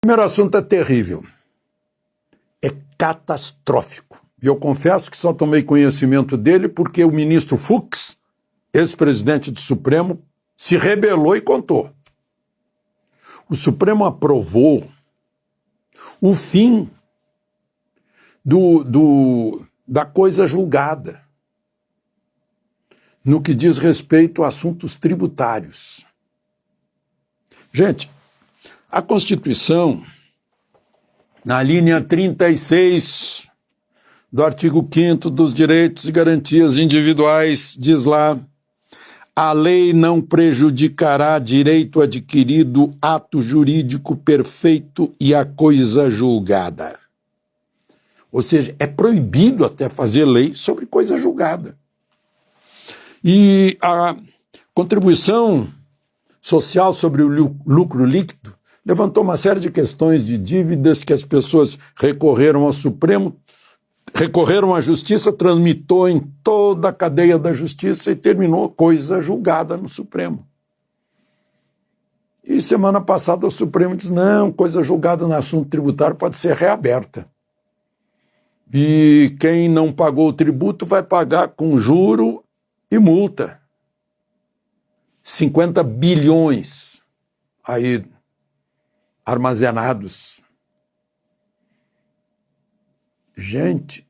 O primeiro assunto é terrível, é catastrófico. E eu confesso que só tomei conhecimento dele porque o ministro Fux, ex-presidente do Supremo, se rebelou e contou. O Supremo aprovou o fim da coisa julgada no que diz respeito a assuntos tributários. Gente, a Constituição, na linha 36 do artigo 5º dos direitos e garantias individuais, diz lá: a lei não prejudicará direito adquirido, ato jurídico perfeito e a coisa julgada. Ou seja, é proibido até fazer lei sobre coisa julgada. E a contribuição social sobre o lucro líquido levantou uma série de questões de dívidas que as pessoas recorreram ao Supremo, recorreram à Justiça, tramitou em toda a cadeia da Justiça e terminou coisa julgada no Supremo. E semana passada o Supremo diz: não, coisa julgada no assunto tributário pode ser reaberta. E quem não pagou o tributo vai pagar com juro e multa. 50 bilhões aí armazenados. Gente,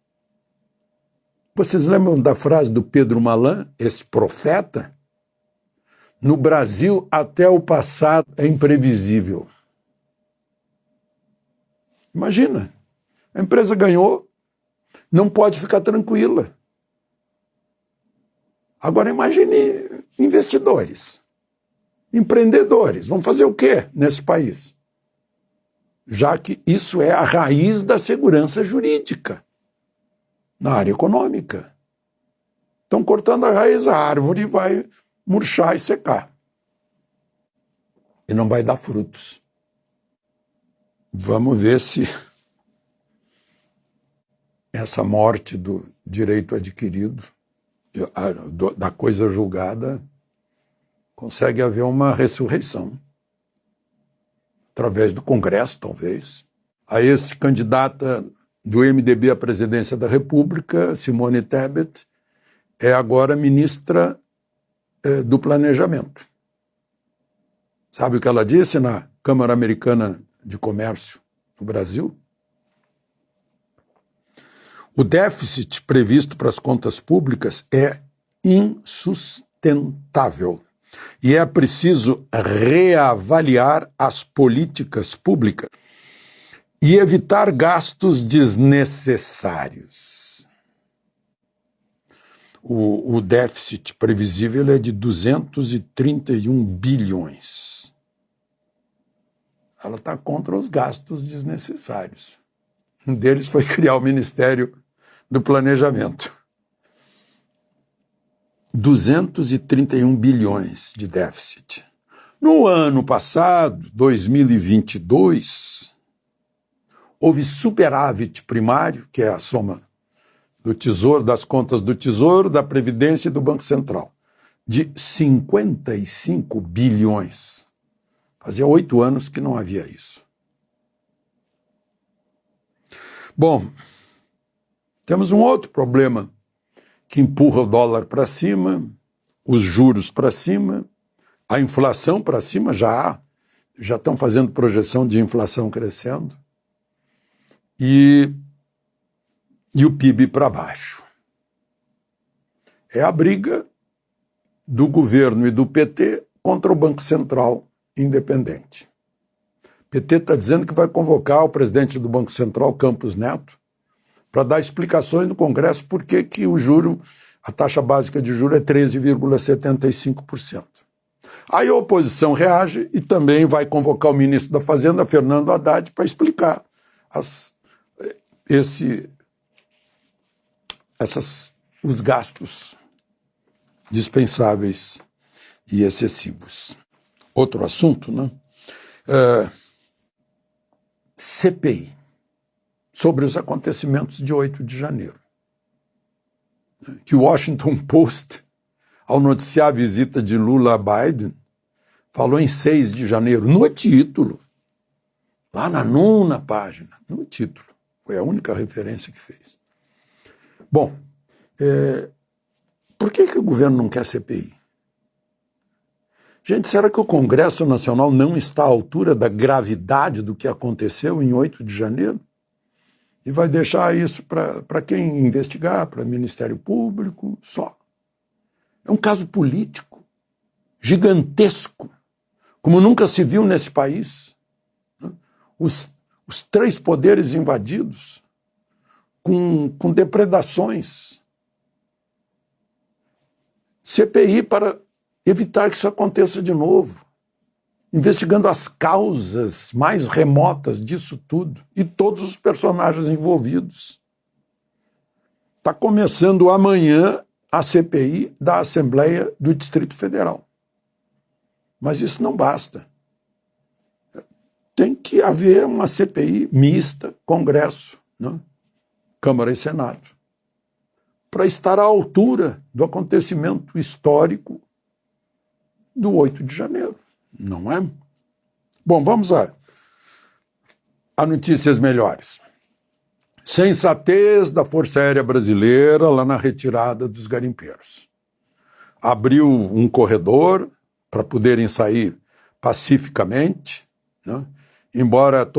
vocês lembram da frase do Pedro Malan, esse profeta? No Brasil, até o passado é imprevisível. Imagina, a empresa ganhou, não pode ficar tranquila. Agora imagine investidores, empreendedores, vão fazer o quê nesse país? Já que isso é a raiz da segurança jurídica na área econômica. Estão cortando a raiz, a árvore vai murchar e secar. E não vai dar frutos. Vamos ver se essa morte do direito adquirido, da coisa julgada, consegue haver uma ressurreição. Através do Congresso, talvez. A ex-candidata do MDB à presidência da República, Simone Tebet, é agora ministra do Planejamento. Sabe o que ela disse na Câmara Americana de Comércio no Brasil? O déficit previsto para as contas públicas é insustentável. E é preciso reavaliar as políticas públicas e evitar gastos desnecessários. O déficit previsível é de 231 bilhões. Ela está contra os gastos desnecessários. Um deles foi criar o Ministério do Planejamento. 231 bilhões de déficit. No ano passado, 2022, houve superávit primário, que é a soma do Tesouro, das contas do Tesouro, da Previdência e do Banco Central, de 55 bilhões. Fazia 8 anos que não havia isso. Bom, temos um outro problema que empurra o dólar para cima, os juros para cima, a inflação para cima, já estão fazendo projeção de inflação crescendo, e o PIB para baixo. É a briga do governo e do PT contra o Banco Central independente. O PT está dizendo que vai convocar o presidente do Banco Central, Campos Neto, para dar explicações no Congresso por que a taxa básica de juros é 13,75%. Aí a oposição reage e também vai convocar o ministro da Fazenda, Fernando Haddad, para explicar os gastos dispensáveis e excessivos. Outro assunto, né? CPI. Sobre os acontecimentos de 8 de janeiro. Que o Washington Post, ao noticiar a visita de Lula a Biden, falou em 6 de janeiro, no título. lá na 9ª página, no título. Foi a única referência que fez. Bom, por que o governo não quer CPI? Gente, será que o Congresso Nacional não está à altura da gravidade do que aconteceu em 8 de janeiro? E vai deixar isso para quem investigar, para o Ministério Público, só. É um caso político, gigantesco, como nunca se viu nesse país. Os 3 poderes invadidos, com depredações. CPI para evitar que isso aconteça de novo, investigando as causas mais remotas disso tudo e todos os personagens envolvidos. Está começando amanhã a CPI da Assembleia do Distrito Federal. Mas isso não basta. Tem que haver uma CPI mista, Congresso, né? Câmara e Senado, para estar à altura do acontecimento histórico do 8 de janeiro. Não é? Bom, vamos a notícias melhores. Sensatez da Força Aérea Brasileira lá na retirada dos garimpeiros. Abriu um corredor para poderem sair pacificamente, né? Embora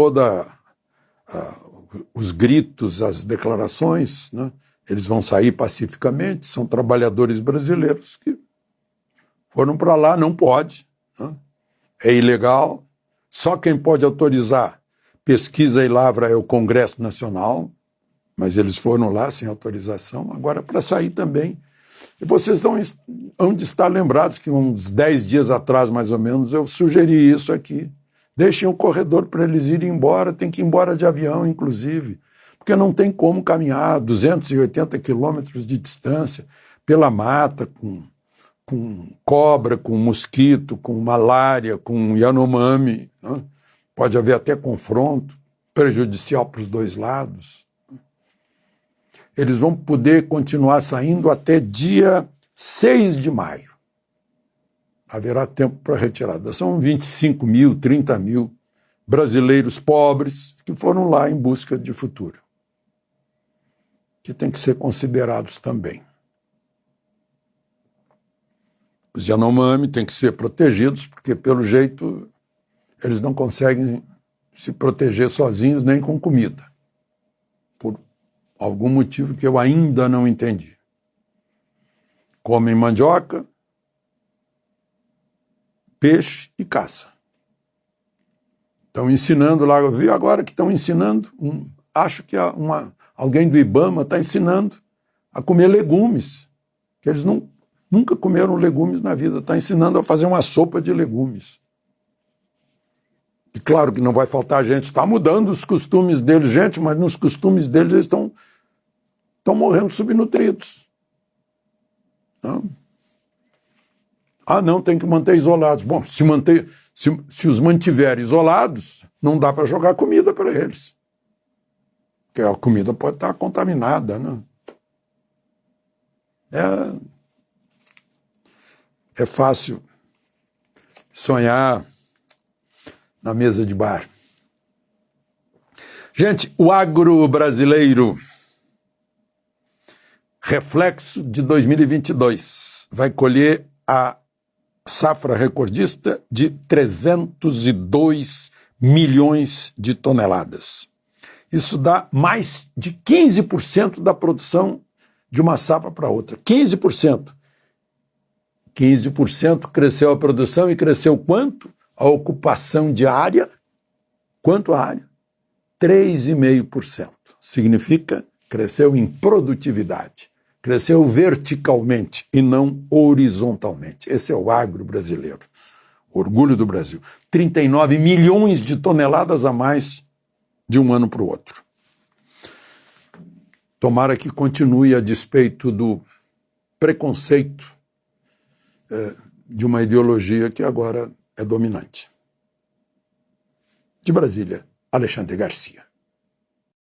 os gritos, as declarações, né? Eles vão sair pacificamente, são trabalhadores brasileiros que foram para lá, não pode, né? É ilegal, só quem pode autorizar pesquisa e lavra é o Congresso Nacional, mas eles foram lá sem autorização, agora para sair também. E vocês hão de estar lembrados que uns 10 dias atrás, mais ou menos, eu sugeri isso aqui. Deixem o corredor para eles irem embora, tem que ir embora de avião, inclusive, porque não tem como caminhar 280 quilômetros de distância pela mata, com cobra, com mosquito, com malária, com Yanomami, né? Pode haver até confronto, prejudicial para os 2 lados. Eles vão poder continuar saindo até dia 6 de maio. Haverá tempo para retirada. São 25 mil, 30 mil brasileiros pobres que foram lá em busca de futuro, que têm que ser considerados também. Os Yanomami têm que ser protegidos, porque, pelo jeito, eles não conseguem se proteger sozinhos nem com comida, por algum motivo que eu ainda não entendi. Comem mandioca, peixe e caça. Estão ensinando lá, eu vi agora que estão ensinando, acho que alguém do Ibama está ensinando a comer legumes, que eles nunca comeram legumes na vida, está ensinando a fazer uma sopa de legumes. E claro que não vai faltar gente, está mudando os costumes deles, gente, mas nos costumes deles eles estão morrendo subnutridos. Não? Não, tem que manter isolados. Bom, se os mantiver isolados, não dá para jogar comida para eles. Porque a comida pode estar contaminada, né? É fácil sonhar na mesa de bar. Gente, o agro brasileiro, reflexo de 2022, vai colher a safra recordista de 302 milhões de toneladas. Isso dá mais de 15% da produção de uma safra para outra. 15%. 15% cresceu a produção e cresceu quanto? A ocupação diária. Quanto a área? 3,5%. Significa cresceu em produtividade. Cresceu verticalmente e não horizontalmente. Esse é o agro brasileiro. Orgulho do Brasil. 39 milhões de toneladas a mais de um ano para o outro. Tomara que continue a despeito do preconceito de uma ideologia que agora é dominante. De Brasília, Alexandre Garcia.